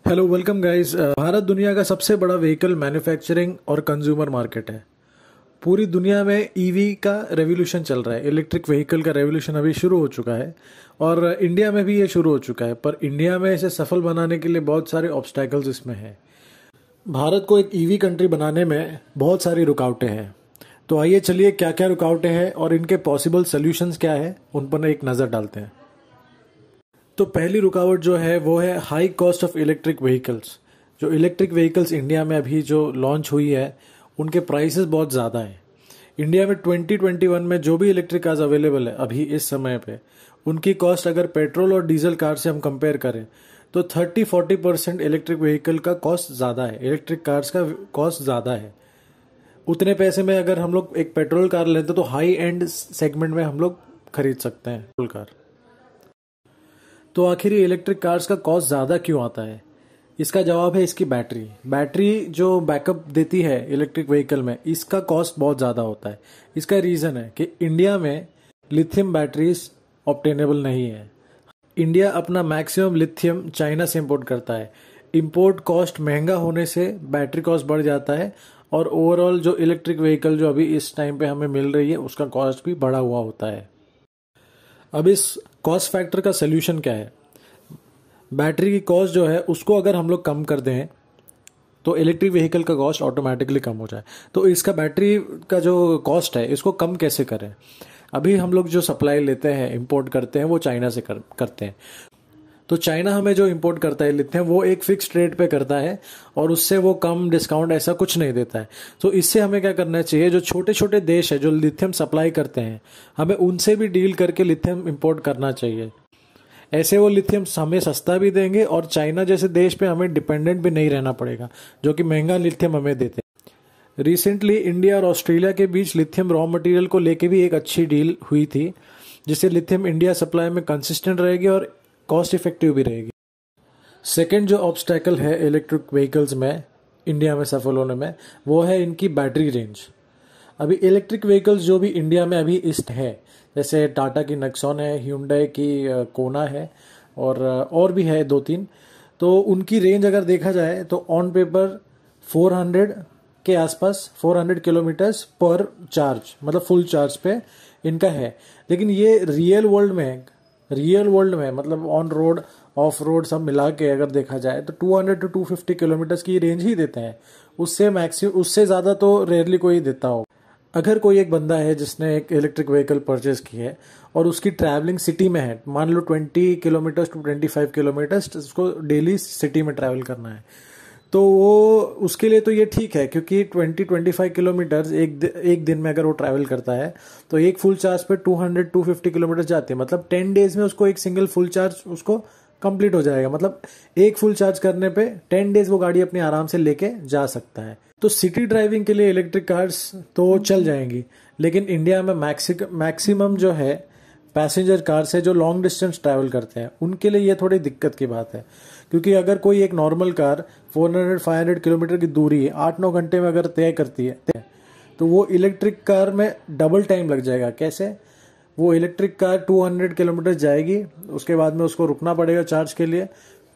Hello welcome guys. Bharat दुनिया का सबसे बड़ा व्हीकल मैन्युफैक्चरिंग और कंज्यूमर मार्केट है। पूरी दुनिया में ईवी का रेवोल्यूशन चल रहा है। इलेक्ट्रिक व्हीकल का रेवोल्यूशन अभी शुरू हो चुका है और इंडिया में भी ये शुरू हो चुका है, पर इंडिया में इसे सफल बनाने के लिए बहुत सारे ऑब्स्टैकल्स इसमें हैं। भारत को एक ईवी कंट्री बनाने में बहुत सारी रुकावटें हैं। तो आइए चलिए क्या क्या रुकावटें हैं और इनके पॉसिबल सोल्यूशंस क्या है उन पर एक नज़र डालते हैं। तो पहली रुकावट जो है वो है high cost of electric vehicles. जो इलेक्ट्रिक व्हीकल्स इंडिया में अभी जो लॉन्च हुई है उनके प्राइसेस बहुत ज़्यादा हैं। इंडिया में 2021 में जो भी इलेक्ट्रिक कार्स अवेलेबल है अभी इस समय पे, उनकी कॉस्ट अगर पेट्रोल और डीजल कार से हम कंपेयर करें तो 30-40% इलेक्ट्रिक व्हीकल का कॉस्ट ज़्यादा है, इलेक्ट्रिक कार्स का कॉस्ट ज़्यादा है। उतने पैसे में अगर हम लोग एक पेट्रोल कार लेते तो हाई एंड सेगमेंट में हम लोग खरीद सकते हैं पेट्रोल कार। तो आखिर ये इलेक्ट्रिक कार्स का कॉस्ट ज़्यादा क्यों आता है? इसका जवाब है इसकी बैटरी जो बैकअप देती है इलेक्ट्रिक व्हीकल में, इसका कॉस्ट बहुत ज़्यादा होता है। इसका रीज़न है कि इंडिया में लिथियम बैटरीज ऑब्टेनेबल नहीं है। इंडिया अपना मैक्सिमम लिथियम चाइना से इंपोर्ट करता है। इंपोर्ट कॉस्ट महंगा होने से बैटरी कॉस्ट बढ़ जाता है और ओवरऑल जो इलेक्ट्रिक व्हीकल जो अभी इस टाइम पे हमें मिल रही है उसका कॉस्ट भी बढ़ा हुआ होता है। अब इस कॉस्ट फैक्टर का सोल्यूशन क्या है? बैटरी की कॉस्ट जो है उसको अगर हम लोग कम कर दें तो इलेक्ट्रिक व्हीकल का कॉस्ट ऑटोमेटिकली कम हो जाए। तो इसका बैटरी का जो कॉस्ट है इसको कम कैसे करें? अभी हम लोग जो सप्लाई लेते हैं, इंपोर्ट करते हैं, वो चाइना से करते हैं। तो चाइना हमें जो इंपोर्ट करता है लिथियम वो एक फिक्स्ड रेट पे करता है और उससे वो कम डिस्काउंट ऐसा कुछ नहीं देता है। तो इससे हमें क्या करना चाहिए, जो छोटे छोटे देश है जो लिथियम सप्लाई करते हैं हमें उनसे भी डील करके लिथियम इंपोर्ट करना चाहिए। ऐसे वो लिथियम हमें सस्ता भी देंगे और चाइना जैसे देश पे हमें डिपेंडेंट भी नहीं रहना पड़ेगा जो कि महंगा लिथियम हमें देते हैं। रिसेंटली इंडिया और ऑस्ट्रेलिया के बीच लिथियम रॉ मटेरियल को लेके भी एक अच्छी डील हुई थी जिससे लिथियम इंडिया सप्लाई में कंसिस्टेंट रहेगी और कॉस्ट इफेक्टिव भी रहेगी। सेकेंड जो ऑब्स्टैकल है इलेक्ट्रिक व्हीकल्स में इंडिया में सफल होने में वो है इनकी बैटरी रेंज। अभी इलेक्ट्रिक व्हीकल्स जो भी इंडिया में अभी इस्ट है, जैसे टाटा की नेक्सॉन है, ह्यूंडई की कोना है और भी है 2-3, तो उनकी रेंज अगर देखा जाए तो ऑन पेपर 400 के आसपास 400 किलोमीटर्स पर चार्ज, मतलब फुल चार्ज पे इनका है। लेकिन ये रियल वर्ल्ड में मतलब ऑन रोड ऑफ रोड सब मिला के अगर देखा जाए तो 200 to 250 किलोमीटर्स की रेंज ही देते हैं। उससे ज़्यादा तो रेयरली कोई देता हो। अगर कोई एक बंदा है जिसने एक इलेक्ट्रिक व्हीकल परचेज की है और उसकी ट्रैवलिंग सिटी में है, मान लो 20 किलोमीटर्स टू 25 किलोमीटर्स उसको डेली सिटी में ट्रैवल करना है, तो वो उसके लिए तो ये ठीक है क्योंकि 20-25 किलोमीटर्स एक दिन में अगर वो ट्रैवल करता है तो एक फुल चार्ज पे 200-250 किलोमीटर जाते हैं। मतलब 10 डेज में उसको एक सिंगल फुल चार्ज उसको कंप्लीट हो जाएगा। मतलब एक फुल चार्ज करने पे 10 डेज वो गाड़ी अपनी आराम से लेके जा सकता है। तो सिटी ड्राइविंग के लिए इलेक्ट्रिक कार्स तो चल जाएंगी, लेकिन इंडिया में मैक्सिमम जो है पैसेंजर कार से जो लॉन्ग डिस्टेंस ट्रैवल करते हैं उनके लिए ये थोड़ी दिक्कत की बात है। क्योंकि अगर कोई एक नॉर्मल कार 400-500 किलोमीटर की दूरी 8-9 घंटे में अगर तय करती है तो वो इलेक्ट्रिक कार में डबल टाइम लग जाएगा। कैसे? वो इलेक्ट्रिक कार 200 किलोमीटर जाएगी, उसके बाद में उसको रुकना पड़ेगा चार्ज के लिए,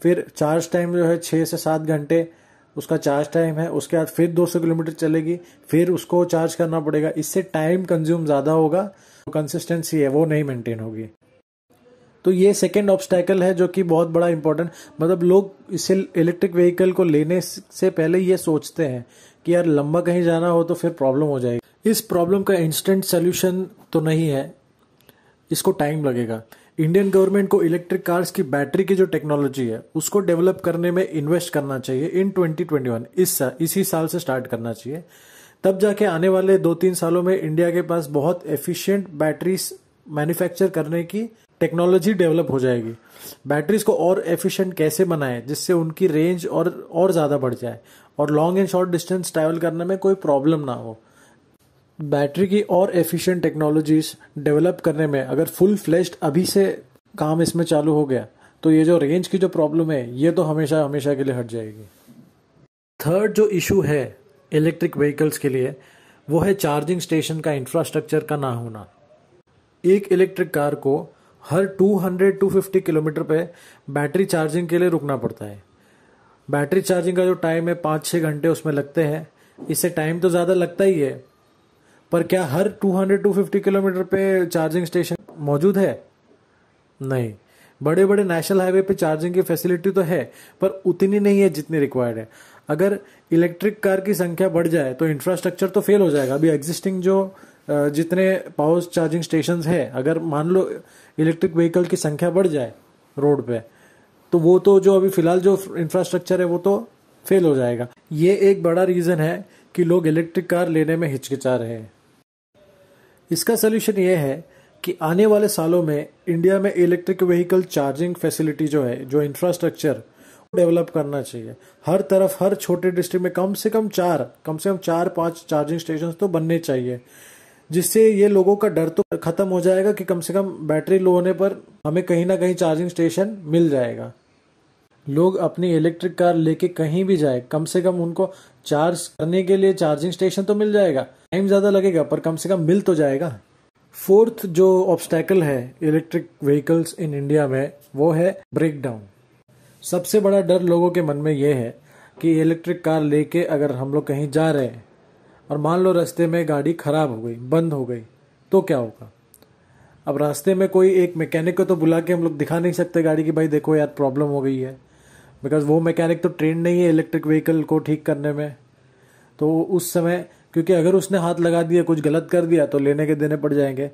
फिर चार्ज टाइम जो है 6 से 7 घंटे उसका चार्ज टाइम है, उसके बाद फिर 200 किलोमीटर चलेगी, फिर उसको चार्ज करना पड़ेगा। इससे टाइम कंज्यूम ज़्यादा होगा, कंसिस्टेंसी है वो नहीं मेंटेन होगी। तो ये सेकेंड ऑब्स्टैकल है जो कि बहुत बड़ा इंपॉर्टेंट, मतलब लोग इसे इलेक्ट्रिक व्हीकल को लेने से पहले ये सोचते हैं कि यार लंबा कहीं जाना हो तो फिर प्रॉब्लम हो जाएगी। इस प्रॉब्लम का इंस्टेंट सोल्यूशन तो नहीं है, इसको टाइम लगेगा। इंडियन गवर्नमेंट को इलेक्ट्रिक कार्स की बैटरी की जो टेक्नोलॉजी है उसको डेवलप करने में इन्वेस्ट करना चाहिए इन 2021, इसी साल से स्टार्ट करना चाहिए। तब जाके आने वाले 2-3 सालों में इंडिया के पास बहुत एफिशिएंट बैटरीज मैन्युफैक्चर करने की टेक्नोलॉजी डेवलप हो जाएगी। बैटरीज को और एफिशिएंट कैसे बनाएं जिससे उनकी रेंज और ज़्यादा बढ़ जाए और long and short distance travel करने में कोई प्रॉब्लम ना हो। बैटरी की और एफिशिएंट टेक्नोलॉजीज डेवलप करने में अगर फुल फ्लेश्ड अभी से काम इसमें चालू हो गया तो ये जो रेंज की जो प्रॉब्लम है ये तो हमेशा हमेशा के लिए हट जाएगी। थर्ड जो इशू है इलेक्ट्रिक व्हीकल्स के लिए वो है चार्जिंग स्टेशन का इंफ्रास्ट्रक्चर का ना होना। एक इलेक्ट्रिक कार को हर 200-250 किलोमीटर पे बैटरी चार्जिंग के लिए रुकना पड़ता है। बैटरी चार्जिंग का जो टाइम है 5-6 घंटे उसमें लगते हैं। इससे टाइम तो ज़्यादा लगता ही है, पर क्या हर 200-250 किलोमीटर पे चार्जिंग स्टेशन मौजूद है? नहीं। बड़े बड़े नेशनल हाईवे पे चार्जिंग की फैसिलिटी तो है, पर उतनी नहीं है जितनी रिक्वायर्ड है। अगर इलेक्ट्रिक कार की संख्या बढ़ जाए तो इंफ्रास्ट्रक्चर तो फेल हो जाएगा। अभी एग्जिस्टिंग जो जितने पावर चार्जिंग स्टेशन है, अगर मान लो इलेक्ट्रिक व्हीकल की संख्या बढ़ जाए रोड पे, तो वो तो जो अभी फिलहाल जो इंफ्रास्ट्रक्चर है वो तो फेल हो जाएगा। ये एक बड़ा रीजन है कि लोग इलेक्ट्रिक कार लेने में हिचकिचा रहे हैं। इसका सोल्यूशन ये है कि आने वाले सालों में इंडिया में इलेक्ट्रिक व्हीकल चार्जिंग फैसिलिटी जो है, जो इंफ्रास्ट्रक्चर डेवलप करना चाहिए। हर तरफ, हर छोटे डिस्ट्रिक्ट में कम से कम 4-5 चार्जिंग स्टेशन तो बनने चाहिए, जिससे ये लोगों का डर तो खत्म हो जाएगा कि कम से कम बैटरी लो होने पर हमें कहीं ना कहीं चार्जिंग स्टेशन मिल जाएगा। लोग अपनी इलेक्ट्रिक कार लेके कहीं भी जाए, कम से कम उनको चार्ज करने के लिए चार्जिंग स्टेशन तो मिल जाएगा। टाइम ज्यादा लगेगा पर कम से कम मिल तो जाएगा। फोर्थ जो ऑब्स्टैकल है इलेक्ट्रिक व्हीकल्स इन इंडिया में, वो है ब्रेकडाउन। सबसे बड़ा डर लोगों के मन में ये है कि इलेक्ट्रिक कार लेके अगर हम लोग कहीं जा रहे हैं और मान लो रास्ते में गाड़ी खराब हो गई, बंद हो गई, तो क्या होगा? अब रास्ते में कोई एक मैकेनिक को तो बुला के हम लोग दिखा नहीं सकते गाड़ी की, भाई देखो यार प्रॉब्लम हो गई है, बिकॉज वो मैकेनिक तो ट्रेंड नहीं है इलेक्ट्रिक व्हीकल को ठीक करने में। तो उस समय, क्योंकि अगर उसने हाथ लगा दिया, कुछ गलत कर दिया, तो लेने के देने पड़ जाएंगे।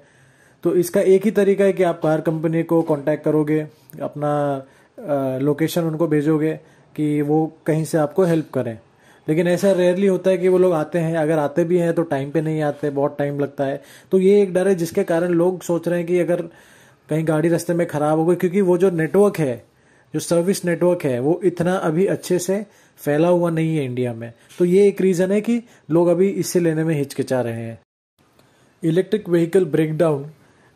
तो इसका एक ही तरीका है कि आप कार कंपनी को कांटेक्ट करोगे, अपना लोकेशन उनको भेजोगे कि वो कहीं से आपको हेल्प करें। लेकिन ऐसा रेयरली होता है कि वो लोग आते हैं, अगर आते भी हैं तो टाइम पे नहीं आते, बहुत टाइम लगता है। तो ये एक डर है जिसके कारण लोग सोच रहे हैं कि अगर कहीं गाड़ी रास्ते में खराब हो गई, क्योंकि वो जो नेटवर्क है, जो सर्विस नेटवर्क है, वो इतना अभी अच्छे से फैला हुआ नहीं है इंडिया में। तो ये एक रीजन है कि लोग अभी इससे लेने में हिचकिचा रहे हैं। इलेक्ट्रिक व्हीकल ब्रेकडाउन,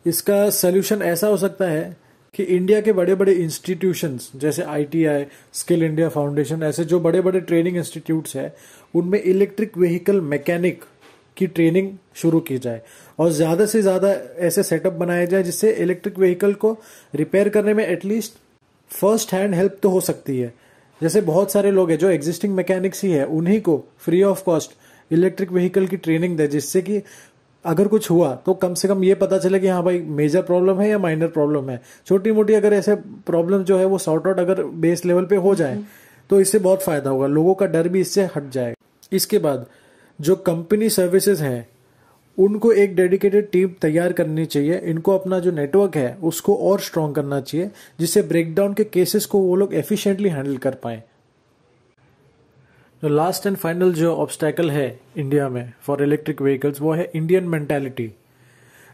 इसका सोल्यूशन ऐसा हो सकता है कि इंडिया के बड़े बड़े इंस्टीट्यूशंस जैसे ITI, स्किल इंडिया फाउंडेशन, ऐसे जो बड़े बड़े ट्रेनिंग इंस्टीट्यूट्स हैं, उनमें इलेक्ट्रिक व्हीकल मैकेनिक की ट्रेनिंग शुरू की जाए और ज़्यादा से ज़्यादा ऐसे सेटअप बनाए जाए जिससे इलेक्ट्रिक व्हीकल को रिपेयर करने में एटलीस्ट फर्स्ट हैंड हेल्प तो हो सकती है। जैसे बहुत सारे लोग हैं जो एग्जिस्टिंग मैकेनिक्स ही है, उन्हीं को free of cost electric vehicle की ट्रेनिंग दे, जिससे कि अगर कुछ हुआ तो कम से कम ये पता चले कि हाँ भाई मेजर प्रॉब्लम है या माइनर प्रॉब्लम है। छोटी मोटी अगर ऐसे प्रॉब्लम जो है वो सॉर्ट आउट अगर बेस लेवल पे हो जाए तो इससे बहुत फायदा होगा, लोगों का डर भी इससे हट जाएगा। इसके बाद जो कंपनी सर्विसेज हैं उनको एक डेडिकेटेड टीम तैयार करनी चाहिए। इनको अपना जो नेटवर्क है उसको और स्ट्रॉन्ग करना चाहिए, जिससे ब्रेकडाउन के केसेस को वो लोग एफिशिएंटली हैंडल कर पाए। जो लास्ट एंड फाइनल जो ऑब्स्टैकल है इंडिया में फॉर इलेक्ट्रिक व्हीकल्स, वो है इंडियन मेंटालिटी।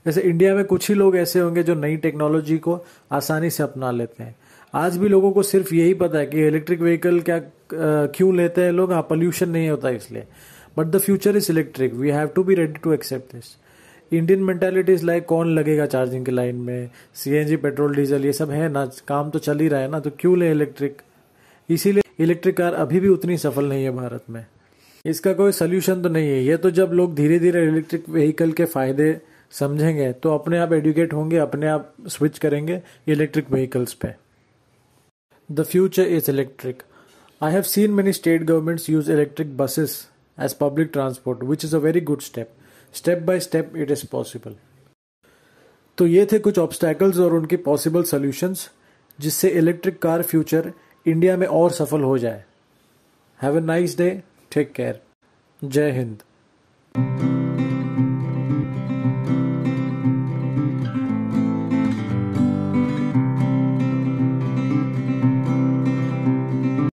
जैसे इंडिया में कुछ ही लोग ऐसे होंगे जो नई टेक्नोलॉजी को आसानी से अपना लेते हैं। आज भी लोगों को सिर्फ यही पता है कि इलेक्ट्रिक व्हीकल क्या क्यों लेते हैं लोग, हाँ पोल्यूशन नहीं होता इसलिए। But the future is electric, we have to be ready to accept this. Indian mentality is like कौन लगेगा चार्जिंग की लाइन में, CNG पेट्रोल डीजल ये सब है ना, काम तो चल ही रहा है ना, तो क्यों ले इलेक्ट्रिक। इसीलिए इलेक्ट्रिक कार अभी भी उतनी सफल नहीं है भारत में। इसका कोई सोल्यूशन तो नहीं है। ये तो जब लोग धीरे धीरे इलेक्ट्रिक व्हीकल के फायदे समझेंगे तो अपने आप एडुकेट होंगे, अपने आप स्विच करेंगे इलेक्ट्रिक व्हीकल्स पे। The future is electric. I have seen many state governments use electric buses as public transport, which is a very good step. Step by step it is possible. तो ये थे कुछ obstacles और उनके possible solutions जिससे electric car future India में और सफल हो जाए। Have a nice day, take care, जय हिंद।